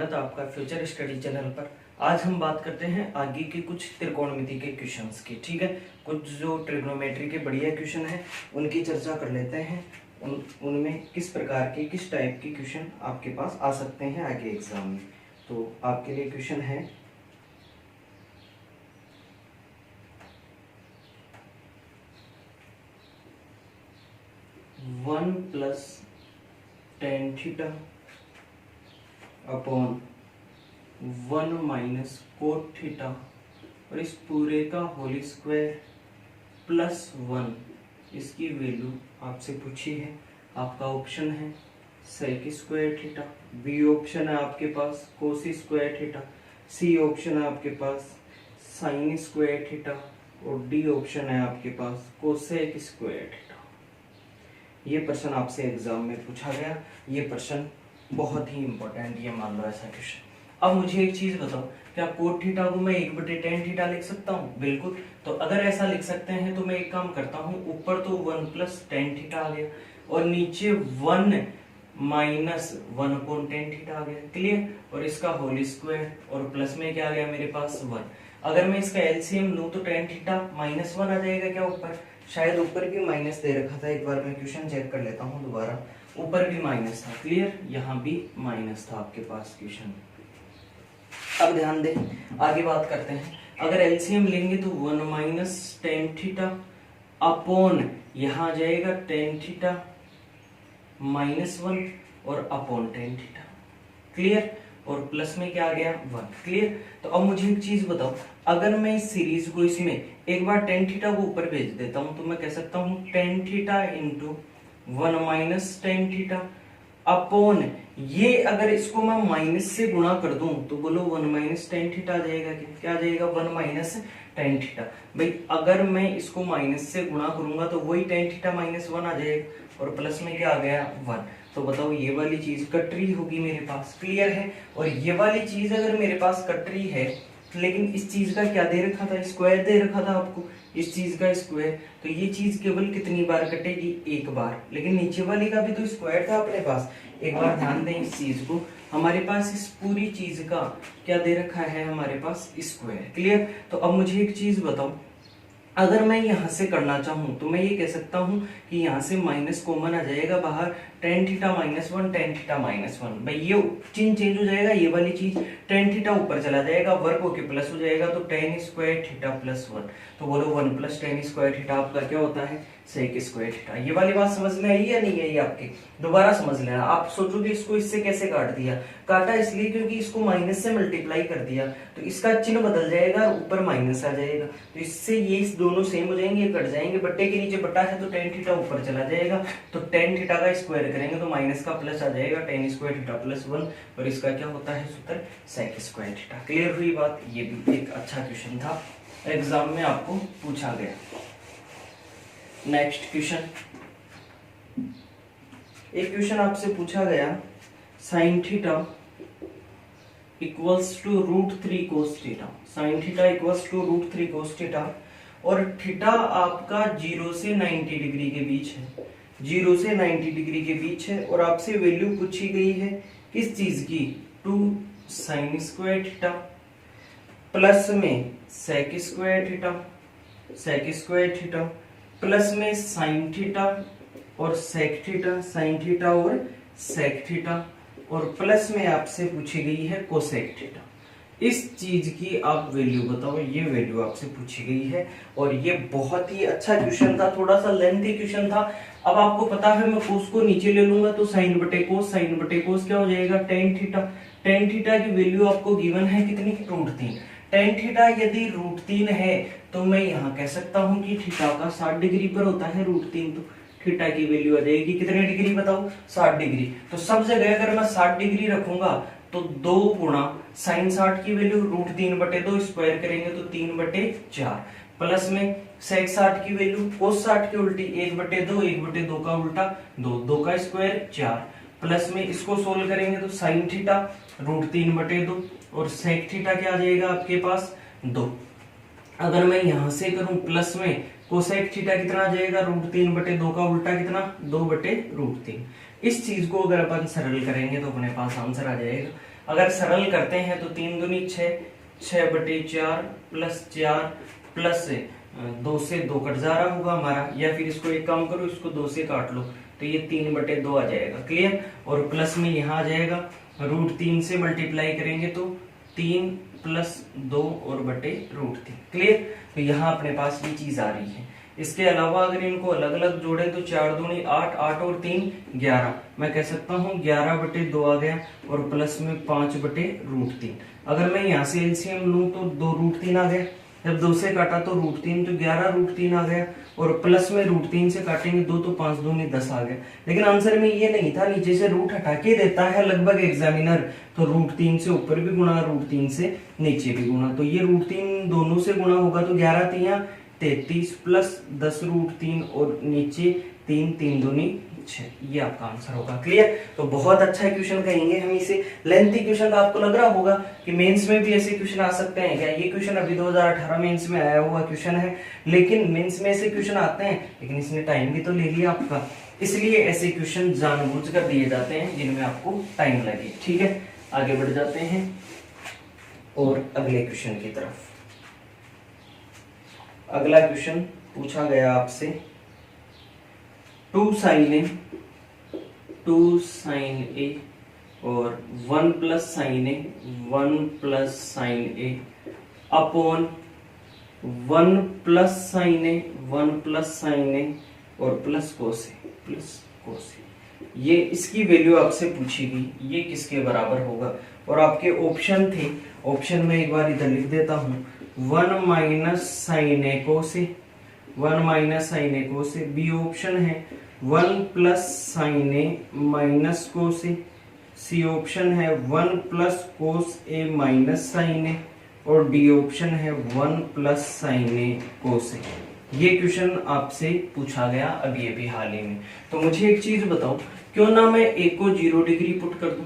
स्वागत है आपका फ्यूचर स्टडी चैनल पर। आज हम बात करते हैं आगे के कुछ त्रिकोणमिति के क्वेश्चंस की। ठीक है, कुछ जो ट्रिग्नोमेट्री के बढ़िया क्वेश्चन हैं उनकी चर्चा कर लेते हैं। उनमें किस प्रकार के किस टाइप के क्वेश्चन आपके पास आ सकते हैं आगे एग्जाम में। तो आपके लिए क्वेश्चन है one plus tan theta upon one minus cot theta और इस पूरे का होल स्क्वायर प्लस वन, इसकी वैल्यू आपसे पूछी है। आपका ऑप्शन है sec square theta, B option है आपके पास cos square theta, C option है आपके पास साइन स्क्वायर थीटा और डी ऑप्शन है आपके पास कोसेक स्क्वायर थीटा। ये प्रश्न आपसे एग्जाम में पूछा गया। ये प्रश्न बहुत ही इंपॉर्टेंट, ये मान लो ऐसा क्वेश्चन। अब मुझे एक चीज बताओ, क्या कोट थीटा को मैं 1/tan थीटा लिख सकता हूँ? बिल्कुल। तो अगर ऐसा लिख सकते हैं तो मैं एक काम करता हूँ, ऊपर तो 1 + tan थीटा आ गया और नीचे 1 - 1/tan थीटा आ गया। क्लियर? और इसका होल स्क्वायर और प्लस में क्या आ गया मेरे पास 1। अगर मैं इसका एलसीएम लूं तो tan थीटा -1 आ जाएगा क्या ऊपर? शायद ऊपर भी माइनस दे रखा था, एक बार मैं क्वेश्चन चेक कर लेता हूँ दोबारा। ऊपर भी माइनस था। क्लियर? यहाँ भी माइनस था आपके पास क्वेश्चन। अब ध्यान दे, आगे बात करते हैं। अगर एलसीएम लेंगे तो 1 - tan थीटा अपॉन यहाँ आ जाएगा tan थीटा -1 और अपॉन tan थीटा। क्लियर? और प्लस में क्या आ गया 1। क्लियर? तो अब मुझे एक चीज बताओ, अगर मैं इस सीरीज को इसमें एक बार tan थीटा को ऊपर भेज देता हूं तो मैं कह सकता हूं tan theta into 1 - tan theta upon ये, अगर इसको मैं माइनस से गुणा कर दूं तो बोलो 1 - tan थीटा आ जाएगा। क्या आ जाएगा? 1 - tan थीटा। भाई अगर मैं इसको माइनस से गुणा करूंगा तो वही tan थीटा -1 आ जाएगा और प्लस में क्या आ गया 1। तो बताओ ये वाली चीज कट रही होगी मेरे पास। क्लियर है? और ये वाली चीज अगर मेरे पास कट रही है, लेकिन इस चीज का क्या दे रखा था? स्क्वायर दे रखा था आपको, इस चीज का स्क्वायर। तो ये चीज केवल कितनी बार कटेगी? एक बार। लेकिन नीचे वाली का भी तो स्क्वायर था अपने पास। एक बार ध्यान दें इस चीज को, हमारे पास इस पूरी चीज का क्या दे रखा है? हमारे पास स्क्वायर। क्लियर? तो अब मुझे एक चीज बताओ, अगर मैं यहां से करना चाहूं तो मैं ये कह सकता हूं कि यहां से माइनस कॉमन आ जाएगा बाहर, tan थीटा -1 tan थीटा -1। भाई ये चिन्ह चेंज हो जाएगा, ये वाली चीज tan थीटा ऊपर चला जाएगा, वर्ग होके प्लस हो जाएगा तो tan स्क्वायर थीटा प्लस 1। तो बोलो 1 + tan स्क्वायर थीटा आपका क्या होता है? Sec square theta. ये वाली बात समझ में आई या नहीं आई आपके? दोबारा समझ लेना। आप सोचोगे इसको इससे कैसे काट दिया? काटा इसलिए क्योंकि इसको माइनस से मल्टीप्लाई कर दिया तो इसका चिन्ह बदल जाएगा, ऊपर माइनस आ जाएगा। तो इससे ये दोनों सेम हो जाएंगे, कट जाएंगे। बट्टे के नीचे बट्टा है तो tan थीटा ऊपर चला जाएगा, तो tan थीटा का स्क्वायर करेंगे तो माइनस का प्लस आ जाएगा, tan स्क्वायर थीटा प्लस 1 और इसका क्या होता है सूत्र? सेक स्क्वायर थीटा। क्लियर हुई बात? ये भी एक अच्छा क्वेश्चन था, एग्जाम में आपको पूछा गया। नेक्स्ट क्वेश्चन, एक क्वेश्चन आपसे पूछा गया sin theta equals to √3 cos theta. sin theta equals to √3 cos theta और थीटा आपका 0 से 90 डिग्री के बीच है। 0 से 90 डिग्री के बीच है और आपसे वैल्यू पूछी गई है किस चीज की? 2 sin स्क्वायर थीटा प्लस में sec square theta, sec square theta plus में साइन थीटा और सेक थीटा, साइन थीटा और सेक थीटा और प्लस में आपसे पूछी गई है कोसेक थीटा। इस चीज की आप वैल्यू बताओ। ये वैल्यू आपसे पूछी गई है और ये बहुत ही अच्छा क्वेश्चन था, थोड़ा सा लेंथी क्वेश्चन था। अब आपको पता है मैं कोस को नीचे ले लूंगा तो साइन बटे कोस क्या हो जाएगा? tan theta. tan थीटा की वैल्यू आपको गिवन है कितनी? √3। tan थीटा यदि √3 है तो मैं यहाँ कह सकता हूँ कि थीटा का 60 डिग्री पर होता है √3, तो थीटा की वैल्यू आ जाएगी कितने डिग्री बताओ? 60 डिग्री। तो सब जगह अगर मैं 60 डिग्री रखूंगा तो 2 गुणा साइन 60 की वैल्यू √3/2 स्क्वायर करेंगे तो 3/4 प्लस में सेक 60 की वैल्यू कोस 60 की उल्टी 1/2, 1/2 का उल्टा 2 का स्क्वायर 4 प्लस में इसको सोल्व करेंगे तो साइन थीटा √3/2 और सेक थीटा क्या आ जाएगा आपके पास? 2। अगर मैं यहां से करूं प्लस में कोसेक थीटा कितना आ जाएगा? √3/2 का उल्टा कितना? 2/√3। इस चीज को अगर अपन सरल करेंगे तो अपने पास आंसर आ जाएगा अगर सरल करते हैं तो 3 दूनी 6, 6/4 प्लस 4 प्लस 2 से 2 कट जा रहा होगा हमारा, या फिर इसको एक काम करो, इसको 2 से काट लो तो ये 3/2 आ जाएगा। क्लियर। और प्लस में यहाँ आ जाएगा √3 से मल्टीप्लाई करेंगे तो 3 + 2 और बटे √3। क्लियर। तो यहाँ अपने पास ये चीज आ रही है। इसके अलावा अगर इनको अलग अलग जोड़े तो 4 दूनी 8, 8 और 3 11, मैं कह सकता हूँ 11/2 आ गया, और प्लस में 5/√3। अगर मैं यहाँ से एलसीएम लूं तो 2√3 आ गया, जब 2 से काटा तो √3 तो 11√3 आ गया, और प्लस में √3 से काटेंगे 2 तो 5 दूनी 10 आ गया। लेकिन आंसर में ये नहीं था, नीचे से रूट हटा के देता है लगभग एग्जामिनर, तो √3 से ऊपर भी गुणा, √3 से नीचे भी गुणा, तो ये √3 दोनों से गुणा होगा तो 11 3 33 प्लस 10√3 और नीचे 3, 3 दूनी 6, ये आपका आंसर होगा। क्लियर। तो बहुत अच्छा क्वेश्चन कहेंगे हम इसे। लेंथी क्वेश्चन तो आपको लग रहा होगा कि मेंस में भी ऐसे क्वेश्चन आ सकते हैं क्या। ये क्वेश्चन अभी 2018 मेंस में आया हुआ क्वेश्चन है, लेकिन मेंस में ऐसे क्वेश्चन आते हैं, लेकिन इसने टाइम भी तो ले लिया आपका, इसलिए ऐसे क्वेश्चन जानबूझकर दिए जाते हैं जिनमें आपको टाइम लगे। ठीक है, आगे बढ़ जाते हैं और अगले क्वेश्चन की तरफ। अगला क्वेश्चन पूछा गया आपसे 2 sin A और 1 + sin A, 1 + sin A upon 1 + sin A, 1 + sin A और प्लस cos A। ये इसकी वैल्यू आपसे पूछी गई, ये किसके बराबर होगा। और आपके ऑप्शन थे, ऑप्शन में एक बार इधर लिख देता हूँ, 1 - sin A cos A, 1 - sin A cos A। B option है 1 + sin A - cos A। C option है 1 + cos A - sin A। और डी ऑप्शन है 1 + sin A cos A। ये क्वेश्चन आपसे पूछा गया अभी हाल ही में। तो मुझे एक चीज बताओ, क्यों ना मैं ए को 0 डिग्री पुट कर दूं,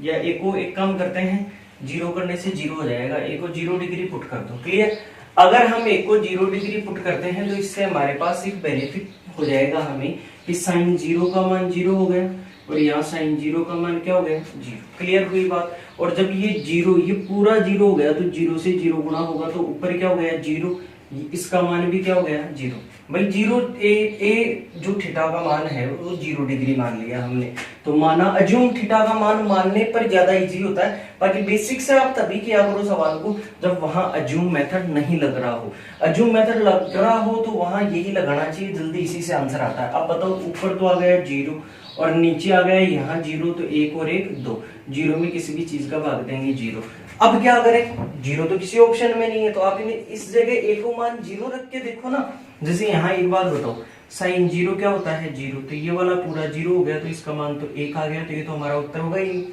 या ए को एक काम करते हैं, 0 करने से 0 हो जाएगा, ए को 0 डिग्री पुट कर दो। क्लियर। अगर हम ए को 0 डिग्री पुट करते हैं तो इससे हमारे पास एक बेनिफिट हो जाएगा हमें कि sin 0 का मान 0 हो गया, और यहाँ sin 0 का मान क्या हो गया, 0। क्लियर हुई बात। और जब ये 0, ये पूरा 0 हो गया तो 0 से 0 गुणा होगा तो ऊपर क्या हो गया, 0, इसका मान भी क्या हो गया, 0। भाई 0 ए जो थीटा का मान है वो 0 डिग्री मान लिया हमने, तो माना अज्यूम थीटा का मान मानने पर ज्यादा इजी होता है। बाकी बेसिक से आप तभी किया करो सवाल को जब वहां अज्यूम मेथड नहीं लग रहा हो। अज्यूम मेथड लग रहा हो तो वहां यही लगाना चाहिए, जल्दी इसी से आंसर आता है। अब बताओ, ऊपर तो आ गया 0 और नीचे आ गया यहाँ 0, तो 1 और 1 2, 0 में किसी भी चीज का भाग देंगे 0। अब क्या करें, 0 तो किसी ऑप्शन में नहीं है, तो आप इन्हें इस जगह ए को मान 0 रख के देखो ना। जैसे यहाँ एक बात बताओ, sin 0 क्या होता है, 0, तो ये वाला पूरा 0 हो गया, तो इसका मान तो 1 आ गया, तो ये तो हमारा उत्तर होगा ही।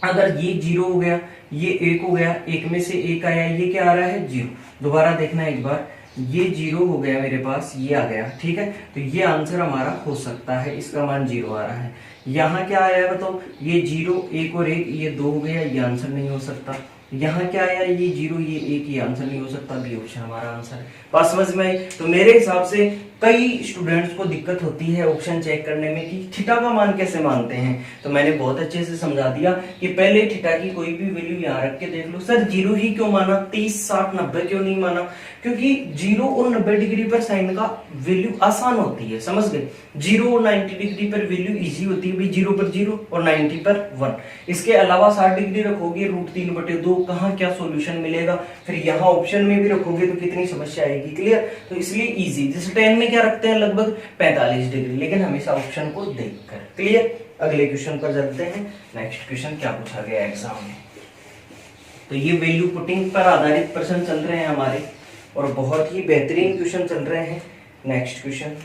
अगर ये 0 हो गया, ये 1 हो गया, 1 में से 1 आया, ये क्या आ रहा है, 0। दोबारा देखना एक बार, ये 0 हो गया मेरे पास, ये आ गया। ठीक है, तो ये आंसर हमारा हो सकता है, इसका मान 0 आ रहा है। यहाँ क्या आया है बताओ, ये 0, 1 और 1, ये 2 हो गया, ये आंसर नहीं हो सकता। यहाँ क्या आया, ये 0, ये 1, ये आंसर नहीं हो सकता, बी ऑप्शन हमारा आंसर है। बात समझ में आई। तो मेरे हिसाब से कई स्टूडेंट्स को दिक्कत होती है ऑप्शन चेक करने में कि थीटा का मान कैसे मानते हैं, तो मैंने बहुत अच्छे से समझा दिया कि पहले थीटा की कोई भी वैल्यू यहाँ रख के देख लो। सर 0 ही क्यों माना, 30, 60, 90 क्यों नहीं माना, क्योंकि 0 और 90 डिग्री पर साइन का वैल्यू आसान होती है, समझ गए। 0 और 90 डिग्री पर वैल्यू इजी होती है, 0 पर 0 और 90 पर 1। इसके अलावा 60 डिग्री रखोगे, √3/2, कहाँ क्या सोल्यूशन मिलेगा। फिर यहाँ ऑप्शन में भी रखोगे तो कितनी समस्या आएगी। क्लियर। तो इसलिए इजी, जैसे 10 में क्या रखते हैं, लगभग 45 डिग्री, लेकिन हमेशा ऑप्शन को देखकर। क्लियर। अगले क्वेश्चन पर चलते हैं। नेक्स्ट क्वेश्चन क्या पूछा गया एग्जाम में, तो ये वैल्यू पुटिंग पर आधारित प्रश्न चल रहे हैं हमारे, और बहुत ही बेहतरीन क्वेश्चन चल रहे हैं। नेक्स्ट क्वेश्चन,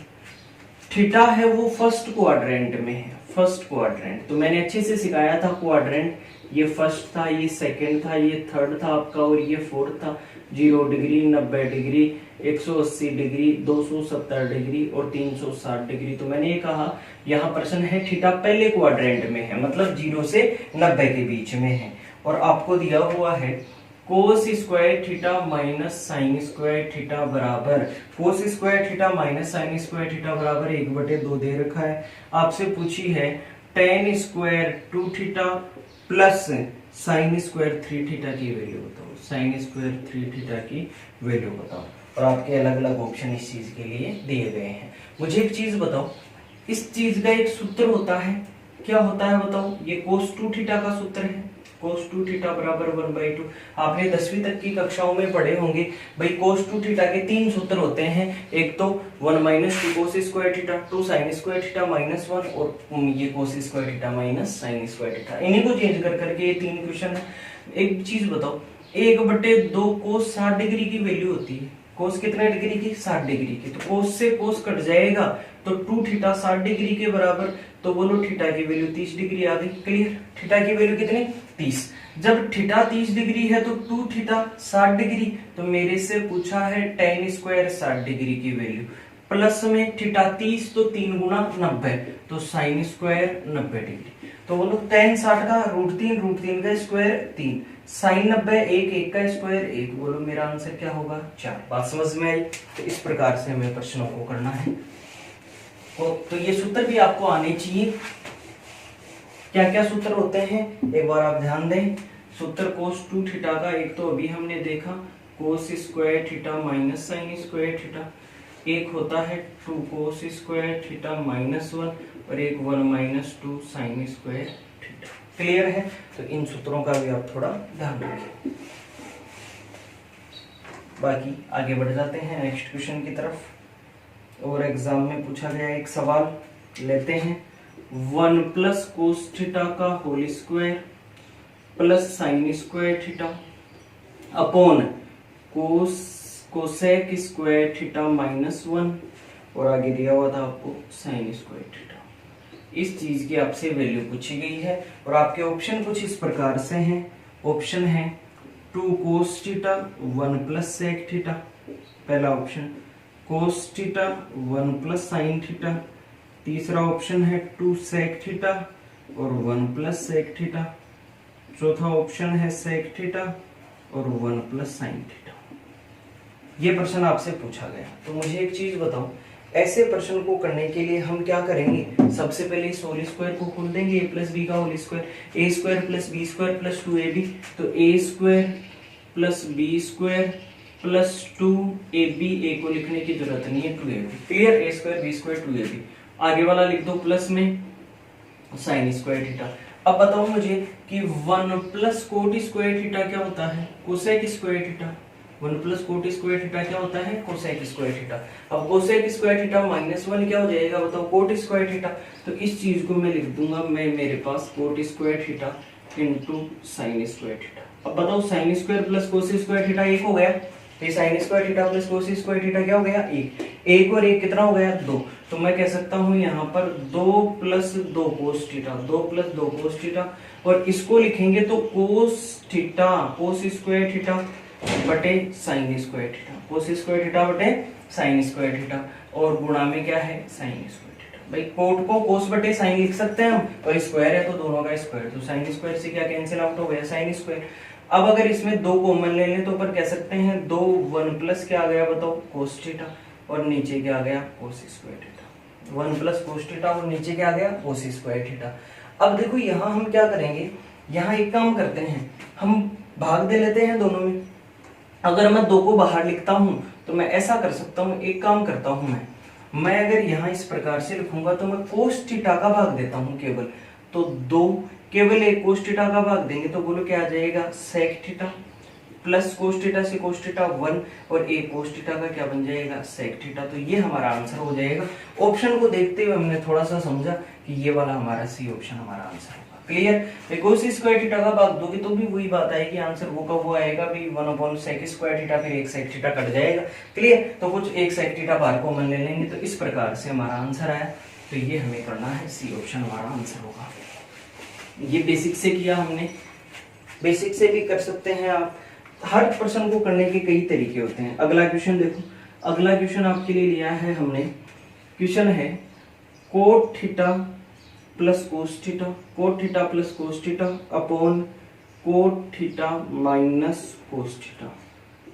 थीटा है वो फर्स्ट क्वाड्रेंट में है, फर्स्ट क्वाड्रेंट, तो मैंने अच्छे से सिखाया था क्वाड्रेंट, ये फर्स्ट था, ये सेकंड था, ये थर्ड था आपका, और ये फोर्थ था। 0 डिग्री, 90 डिग्री, 180 डिग्री, 270 डिग्री और 360 डिग्री। तो मैंने ये कहा यहाँ प्रश्न है थीटा पहले क्वाड्रेंट में है, मतलब 0 से 90 के बीच में है, और आपको दिया हुआ है cos square theta minus sign square theta बराबर, cos square theta minus sign square theta बराबर 1/2 दे रखा है। आपसे पूछी है tan square 2 theta plus sine square 3 theta की वैल्यू बताओ, साइन स्क्वायर 3 थीटा की वैल्यू बताओ। और आपके अलग अलग ऑप्शन इस चीज के लिए दिए गए हैं। मुझे एक चीज बताओ, इस चीज का एक सूत्र होता है, क्या होता है बताओ? ये cos 2 थीटा का सूत्र है, cos 2 थीटा बराबर 1/2। आपने 10वीं तक की कक्षाओं में पढ़े होंगे भाई, cos 2 थीटा के 3 सूत्र होते हैं। एक तो 1 minus 2 cos square theta, 2 sin square theta minus 1, और ये cos square theta minus sin square theta. इन्हीं को चेंज कर करके ये 3 क्वेश्चन है। एक चीज बताओ, 1/2 cos 60 डिग्री की वैल्यू होती है। cos कितने डिग्री की? 60 डिग्री की। तो cos से cos कट जाएगा, तो 2 थीटा 60 डिग्री के बराबर, तो बोलो थीटा की वैल्यू 30 डिग्री आ गई। क्लियर? थीटा की वैल्यू कितनी? 30। जब थीटा 30 डिग्री है तो 2 थीटा 60 डिग्री, तो मेरे से पूछा है tan स्क्वायर 60 डिग्री की वैल्यू। प्लस में थीटा 30 तो 3 गुना 90, तो sin स्क्वायर 90 डिग्री। तो बोलो tan 60 का √3 का स्क्वायर 3, sin 90 1 का स्क्वायर 1। बोलो मेरा आंसर क्या होगा? 4। बात समझ में आई? तो इस प्रकार से हमें प्रश्नों को करना है। तो ये सूत्र भी आपको आने चाहिए। क्या क्या सूत्र होते हैं एक बार आप ध्यान दें। सूत्र cos 2 थीटा का एक तो अभी हमने देखा, cos square theta minus sin square theta. एक होता है 2 cos स्क्वायर थीटा माइनस 1, और एक 1 minus 2 sin square theta. Clear है? तो इन सूत्रों का भी आप थोड़ा ध्यान रखें। बाकी आगे बढ़ जाते हैं नेक्स्ट क्वेश्चन की तरफ। और एग्जाम में पूछा गया एक सवाल लेते हैं। 1 प्लस कोस थीटा का whole square plus sine square theta upon cosec square theta minus 1, और आगे दिया हुआ था आपको साइन स्क्वायर थीटा। इस चीज की आपसे वैल्यू पूछी गई है, और आपके ऑप्शन कुछ इस प्रकार से हैं। ऑप्शन है 2 cos theta 1 plus sec theta, पहला option. Cos theta 1 plus sin theta, तीसरा ऑप्शन है 2 सेक थीटा और 1 प्लस सेक थीटा, चौथा ऑप्शन है सेक थीटा और 1 प्लस साइन थीटा। ये प्रश्न आपसे पूछा गया। तो मुझे एक चीज बताओ, ऐसे प्रश्न को करने के लिए हम क्या करेंगे? सबसे पहले इस होल स्क्वायर को खोल देंगे, a प्लस बी का whole square, A square plus B square plus 2ab, तो A square plus B square plus 2ab, A को लिखने की जरूरत नहीं है, 2ab। Clear? A square B square 2ab। आगे वाला लिख दो प्लस में साइन स्क्वायर थीटा। अब बताओ मुझे कि 1 प्लस कोट स्क्वायर थीटा क्या होता है? Cosec square theta. 1 plus cot square theta क्या होता है? Cosec square theta. अब कोसेक स्क्वायर थीटा माइनस 1 क्या हो जाएगा बताओ? Cot square theta. तो इस चीज को मैं लिख दूंगा, मैं मेरे पास cot square theta into sin square theta. अब बताओ sin square plus cos square theta 1 हो गया, तो sin square theta plus cos square theta क्या हो गया? 1। 1 और 1 कितना हो गया? 2। तो मैं कह सकता हूं यहाँ पर 2 plus 2 cos theta, 2 plus 2 cos theta, और इसको लिखेंगे तो cos theta cos square theta बटे sin square theta, cos square theta बटे साइन स्क्वायर थीटा, और गुणा में क्या है? Sin square theta. भाई कोट को कोस बटे साइन लिख सकते हैं हम, और स्क्वायर है तो दोनों का स्क्वायर, तो साइन स्क्वायर से क्या कैंसिल आउट हो गया? Sine square. अब अगर इसमें 2 कॉमन ले लें तो पर कह सकते हैं 2 1 प्लस क्या आ गया बताओ? कोस थीटा, और नीचे क्या आ गया? कोस square theta. 1 plus cos theta और नीचे क्या आ गया? कोस स्क्वायर थीटा। अब देखो यहाँ हम क्या करेंगे, यहाँ एक काम करते हैं, हम भाग दे लेते हैं दोनों में। अगर मैं 2 को बाहर लिखता हूं तो मैं ऐसा कर सकता हूं, एक काम करता हूं मैं अगर यहाँ इस प्रकार से लिखूंगा तो मैं कोस थीटा का भाग देता हूं केवल, तो 2 केवल एक कोस थीटा का भाग देंगे तो बोलो क्या आ जाएगा? Sec theta plus cos theta से कोस थीटा 1, और एक कोस थीटा का क्या बन जाएगा? Sec theta. तो ये हमारा आंसर हो जाएगा। ऑप्शन को देखते हुए हमने थोड़ा सा समझा कि ये वाला हमारा सी ऑप्शन हमारा आंसर होगा। क्लियर? कोस स्क्वायर थीटा का भाग दोगे तो भी वही बात आएगी, आंसर वो का वो आएगा भी 1 सेक स्क्वायर थीटा, फिर एक सेक थीटा कट जाएगा। क्लियर? तो कुछ एक सेक थीटा बाहर को मन ले लेंगे, तो इस प्रकार से हमारा आंसर आया। तो ये हमें करना है, सी ऑप्शन हमारा आंसर होगा। ये बेसिक से किया हमने, बेसिक से भी कर सकते हैं आप। हर प्रश्न को करने के कई तरीके होते हैं। अगला क्वेश्चन देखो, अगला क्वेश्चन आपके लिए लिया है हमने, क्वेश्चन है cot theta plus cos theta, cot theta plus cos theta upon cot theta minus cos theta.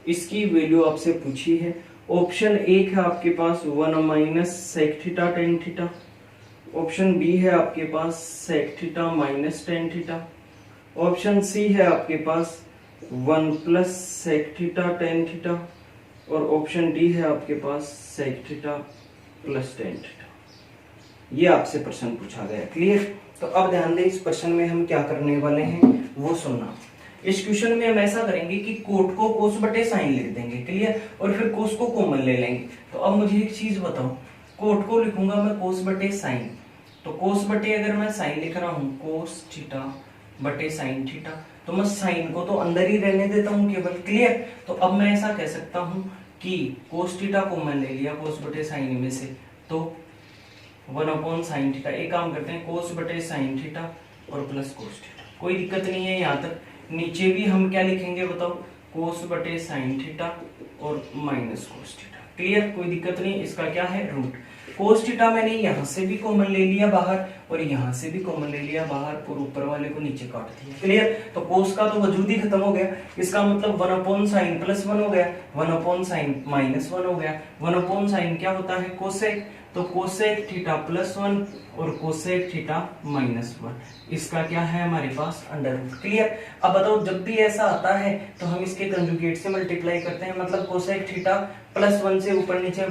इसकी वैल्यू आपसे पूछी है। ऑप्शन 1 है आपके पास 1 minus sec theta tan theta, option B है आपके पास sec theta minus tan theta, option C है आपके पास 1 plus sec theta tan theta, और ऑप्शन डी है आपके पास sec theta plus tan theta. ये आपसे प्रश्न पूछा गया। क्लियर? तो अब ध्यान दें, इस प्रश्न में हम क्या करने वाले हैं वो सुनना। इस क्वेश्चन में हम ऐसा करेंगे कि कोट को कोस बटे साइन लिख देंगे। क्लियर? और फिर कोस को कॉमन ले लेंगे। तो अब मुझे एक चीज बताओ, कोट को लिखूंगा मैं कोस बटे साइन, तो कोस बटे अगर मैं साइन लिख रहा हूं कोस थीटा बटे साइन थीटा, तो मैं साइन को तो अंदर ही रहने देता हूं केवल। क्लियर? तो अब मैं ऐसा कह सकता हूं कि कोस थीटा कॉमन ले लिया कोस बटे साइन में से, तो 1 अपॉन साइन थीटा। एक काम करते हैं, कोस बटे साइन थीटा और प्लस कोस थीटा। कोई दिक्कत नहीं है यहाँ तक। नीचे भी हम क्या लिखेंगे बताओ, कोस बटे साइन थीटा और माइनस कोस थीटा। क्लियर? कोई दिक्कत नहीं। इसका क्या है, रूट। कोस थीटा मैंने यहाँ से भी कॉमन ले लिया बाहर और यहाँ से भी कॉमन ले लिया बाहर और ऊपर वाले को नीचे काट दिया। क्लियर? तो कोस का तो वजूद ही खत्म हो गया। इसका मतलब 1 अपॉन साइन प्लस 1 हो गया, 1 अपॉन साइन माइनस 1 हो गया। 1 अपॉन साइन क्या होता है, कोसेक। तो कोसेक थीटा प्लस 1 और कोसेक थीटा माइनस 1, इसका क्या है हमारे पास, अंडर रूट। क्लियर? अब बताओ, जब भी ऐसा आता है तो हम इसके कंजुगेट से मल्टीप्लाई करते हैं, मतलब कोसेक थीटा प्लस 1 से ऊपर नीचे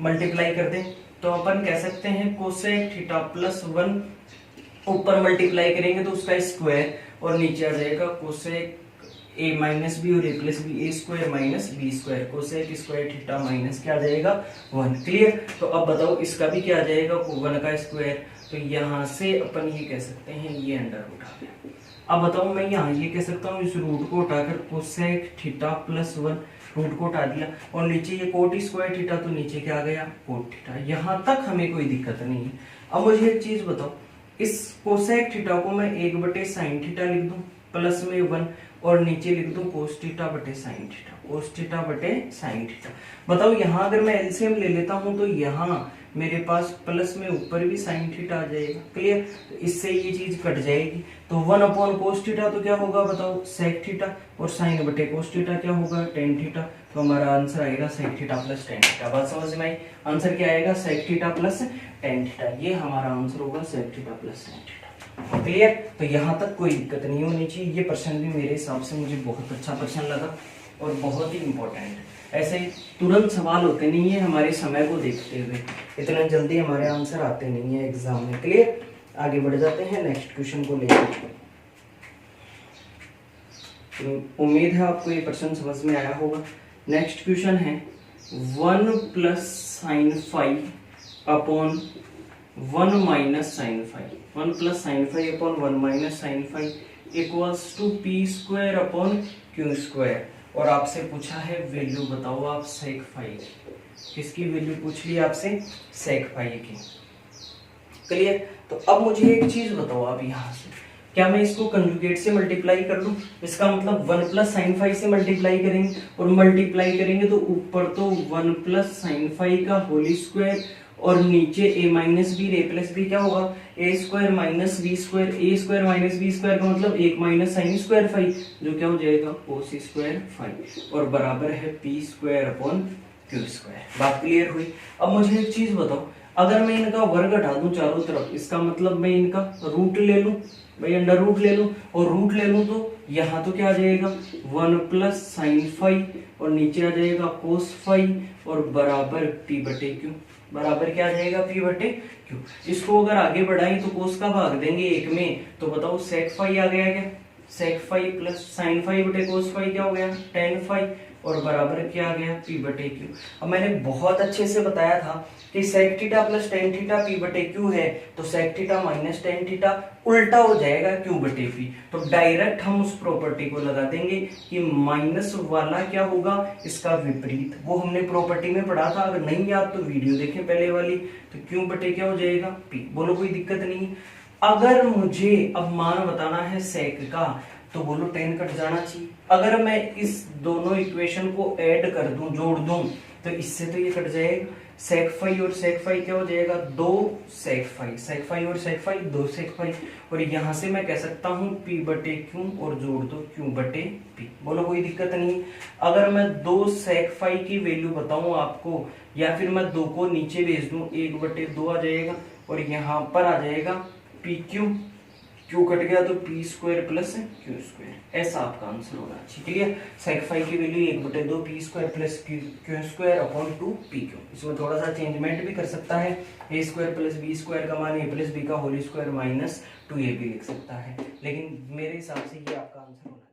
मल्टीप्लाई कर दें, तो अपन कह सकते हैं कोसेक थीटा प्लस 1 ऊपर मल्टीप्लाई करेंगे तो उसका स्क्वायर और नीचे आ जाएगा कोसेक ए माइनस बी और A plus B, A square minus B square, cosec square theta minus क्या आ जाएगा 1। क्लियर? तो अब बताओ इसका भी क्या आ जाएगा 1 का स्क्वायर। तो यहाँ से अपन ये कह सकते हैं ये अंडर रूट आ गया। अब बताओ मैं यहाँ ये कह सकता हूँ इस रूट को उठाकर कोसेक थीटा प्लस 1 रूट को उठा दिया और नीचे ये कोट स्क्वायर थीटा, तो नीचे क्या आ गया कोट थीटा। यहाँ तक हमें कोई दिक्कत नहीं है। अब मुझे एक चीज बताओ, इस कोसेक थीटा को मैं 1 बटे साइन थीटा लिख दूं प्लस में 1 और नीचे लिख दूं कोस थीटा बटे साइन थीटा, कोस थीटा बटे साइन थीटा। बताओ यहाँ अगर मैं एलसीएम ले लेता हूं तो यहाँ मेरे पास प्लस में ऊपर भी साइन थीटा आ जाएगा। क्लियर? तो इससे ये चीज कट जाएगी, तो 1 अपॉन कोस थीटा तो क्या होगा बताओ, सेक थीटा, और साइन बटे कोस थीटा क्या होगा, टेन थीटा। तो हमारा आंसर आएगा sec theta plus tan theta. बात समझ में आई? आंसर क्या आएगा, sec theta plus tan theta. ये हमारा आंसर होगा sec theta plus tan theta. Clear? तो यहाँ तक कोई दिक्कत नहीं होनी चाहिए। ये प्रश्न भी मेरे हिसाब से मुझे बहुत अच्छा प्रश्न लगा और बहुत ही इंपॉर्टेंट है। ऐसे तुरंत सवाल होते नहीं है, हमारे समय को देखते हुए इतना जल्दी हमारे आंसर आते नहीं है एग्जाम में। क्लियर? आगे बढ़ जाते हैं नेक्स्ट क्वेश्चन को लेकर। उम्मीद है आपको ये प्रश्न समझ में आया होगा। नेक्स्ट क्वेश्चन है 1 plus sine five upon 1 minus sine five. 1 plus sine five upon 1 minus sine five equals to P square upon Q square. और आपसे पूछा है वैल्यू बताओ आप सेक फाइव। किसकी वैल्यू पूछ ली आपसे, सेक फाइव की। क्लियर? तो अब मुझे एक चीज बताओ आप यहाँ से, क्या मैं इसको कंजुगेट से मल्टीप्लाई कर लूं? इसका मतलब 1 प्लस साइन फाइव से मल्टीप्लाई करेंगे और मल्टीप्लाई करेंगे तो ऊपर तो 1 प्लस साइन फाइव का होल स्क्वायर और नीचे ए माइनस बी ए प्लस बी क्या होगा, ए square minus B square. A square minus B square का मतलब 1 माइनस साइन स्क्वायर फाइव, जो क्या हो जाएगा कोस स्क्वायर फाइव, और बराबर है P square upon Q square. बात क्लियर हुई? अब मुझे एक चीज बताओ, अगर मैं इनका वर्ग हटा दूं चारों तरफ, इसका मतलब मैं इनका रूट ले लूं, भाई अंडर रूट ले लूं, और रूट ले लूं तो यहाँ तो क्या आ जाएगा 1 प्लस साइन फाइव और नीचे आ जाएगा कोस फाइव और बराबर पी बटे क्यू। बराबर क्या आ जाएगा पी बटे क्यू। इसको अगर आगे बढ़ाएं तो कोस का भाग देंगे 1 में, तो बताओ सेक फाइव आ गया क्या, सेक फाइव प्लस साइन फाइव बटे कोस फाइव क्या हो गया टेन फाइव और बराबर क्या आ गया पी बटे क्यू। अब मैंने बहुत अच्छे से बताया था कि sec theta plus tan theta P बटे क्यू है, तो sec theta minus tan theta उल्टा हो जाएगा क्यू बटे पी। तो डायरेक्ट हम उस प्रॉपर्टी को लगा देंगे कि माइनस वाला क्या होगा, इसका विपरीत। वो हमने प्रॉपर्टी में पढ़ा था, अगर नहीं याद तो वीडियो देखें पहले वाली। तो क्यू बटे क्या हो जाएगा पी। बोलो कोई दिक्कत नहीं। अगर मुझे अब मान बताना है सेक का, तो बोलो टेन कट जाना चाहिए। अगर मैं इस दोनों इक्वेशन को ऐड कर दूं, जोड़ दूं, तो इससे तो ये कट जाएगा। सेक फाइव और सेक फाइव क्या हो जाएगा 2 सेक फाइव, सेक फाइव और सेक फाइव 2 सेक फाइव, और यहां से मैं कह सकता हूं पी बटे क्यू और जोड़ दो क्यू बटे पी। बोलो कोई दिक्कत नहीं। अगर मैं 2 सेक फाइव की वैल्यू बताऊं आपको, या फिर मैं 2 को नीचे भेज दूं, 1 बटे 2 आ जाएगा और यहाँ पर आ जाएगा पी क्यू क्यू कट गया तो P square plus Q square, ऐसा आपका आंसर होना चाहिए। क्लियर। सेक फाई की value 1/2 P square plus Q square upon 2 P Q. इसमें थोड़ा सा चेंजमेंट भी कर सकता है, ए स्क्वायर प्लस बी स्क्वायर का मान ए प्लस बी का होल स्क्वायर माइनस 2 ए भी लिख सकता है, लेकिन मेरे हिसाब से ये आपका आंसर होना चाहिए।